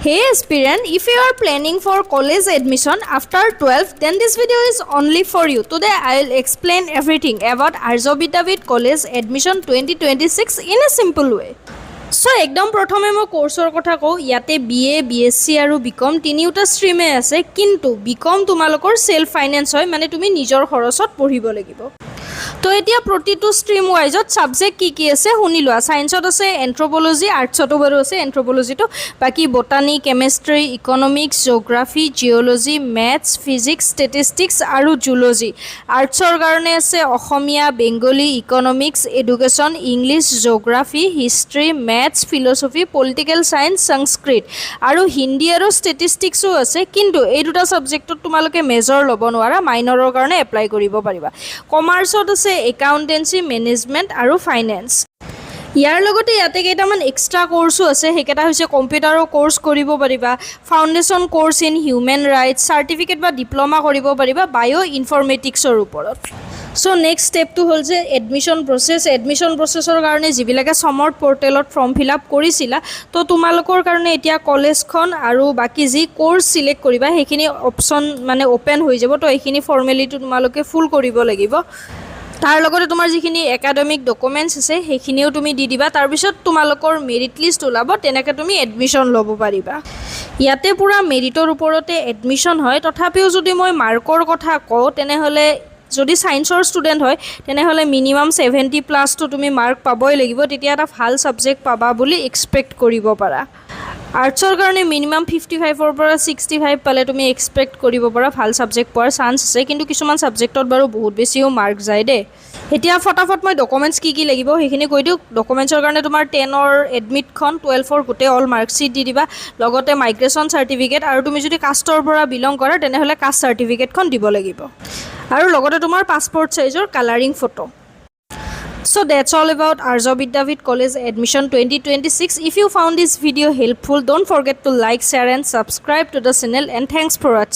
Hey aspirant, if you are planning for college admission after 12th, then this video is only for you. Today I will explain everything about Arya Vidyapeeth College Admission 2026 in a simple way. So একদম প্ৰথমে মই কোৰ্সৰ কথা কওঁ ইয়াতে BA, BSc আৰু BCom তিনিটা ষ্ট্ৰীমে আছে কিন্তু BCom তোমালোকৰ সেলফ ফাইনান্স হয় মানে তুমি নিজৰ খৰচত পঢ়িব লাগিব তো এতিয়া প্ৰতিটো ষ্ট্ৰীম ওয়াইজত সাবজেক্ট কি আছে শুনি লোৱা সায়েন্সত আছে এন্থ্ৰোপোলজি আৰ্টছতো বাৰু আছে এন্থ্ৰোপোলজিটো বাকি botany chemistry economics geography geology maths physics statistics আৰু জুলজি আৰ্টছৰ কাৰণে আছে Assamese Bengali economics education English geography history maths philosophy political science Sanskrit আৰু হিন্দী আৰু ষ্টেটিষ্টিক্সও আছে কিন্তু এই দুটা সাবজেক্টত তোমালোকে মেজৰ ল'ব নোৱাৰা মাইনৰৰ কাৰণে এপ্লাই কৰিব পাৰিবা কমাৰ্চত আছে একাউন্টেন্সি মেনেজমেন্ট আৰু ফাইনান্স ইয়াৰ লগতে ইয়াতে কেইটামান এক্সট্ৰা কোৰ্সো আছে হেকেটা হৈছে কম্পিউটাৰৰ কোৰ্স কৰিব পাৰিবা foundation course in human rights certificate বা ডিপ্লোমা কৰিব পাৰিবা বায়ো ইনফৰমেটিক্সৰ ওপৰত সো নেক্সট স্টেপটো হ'ল যে এডমিশন প্ৰসেছৰ কাৰণে যিবিলাকে সমৰ্থ পৰ্টেলত ফৰ্ম ফিল আপ কৰিছিলা তো তোমালোকৰ কাৰণে এতিয়া কলেজখন আৰু বাকি যি কোৰ্স সিলেক্ট কৰিবা হেখিনি অপচন মানে ওপেন হৈ যাব তো এইখিনি ফৰ্মেলিটি তোমালোকে ফুল কৰিব লাগিব তাৰ লগতে তোমাৰ যিখিনি একাডেমিক ডকুমেন্টছ আছে হেখিনিও তুমি দি দিবা তাৰ পিছত তোমালোকৰ মেৰিট লিষ্ট ওলাব তেনেকৈ তুমি এডমিশন ল'ব পাৰিবা ইয়াতে পুৰা মেৰিটৰ ওপৰতে এডমিশন হয় তথাপিও যদি মই মাৰ্কৰ কথা কওঁ তেনেহলে যদি সায়েন্সৰ ষ্টুডেন্ট হয় তেনেহলে মিনিমাম 70 প্লাস তো তুমি মাৰ্ক পাবই লাগিব তেতিয়া এটা ভাল সাবজেক্ট পাবা বুলি এক্সপেক্ট কৰিব পাৰা আৰ্টছৰ কাৰণে মিনিমাম 55 ৰ পৰা 65 পালে তুমি এক্সপেক্ট কৰিব পাৰা ভাল সাবজেক্ট পোৱাৰ চান্স আছে কিন্তু কিছুমান সাবজেক্টত বাৰু বহুত বেছিও মাৰ্ক যায় দে এতিয়া ফটাফট মই ডকুমেন্টছ কি লাগিব হেখিনি কৈ দিও ডকুমেন্টছৰ কাৰণে তোমাৰ 10 ৰ এডমিটখন 12 ৰ গোটে অল মাৰ্কশিট দি দিবা লগতে মাইগ্ৰেচন সাৰ্টিফিকেট আৰু তুমি যদি কাষ্টৰ পৰা বিলং কৰা তেনেহলে কাষ্ট সাৰ্টিফিকেটখন দিব লাগিব আৰু লগতে তোমাৰ পাসপোৰ্ট সাইজৰ colouring photo So that's all about Arya Vidyapeeth College Admission 2026. If you found this video helpful, don't forget to like, share and subscribe to the channel and thanks for watching.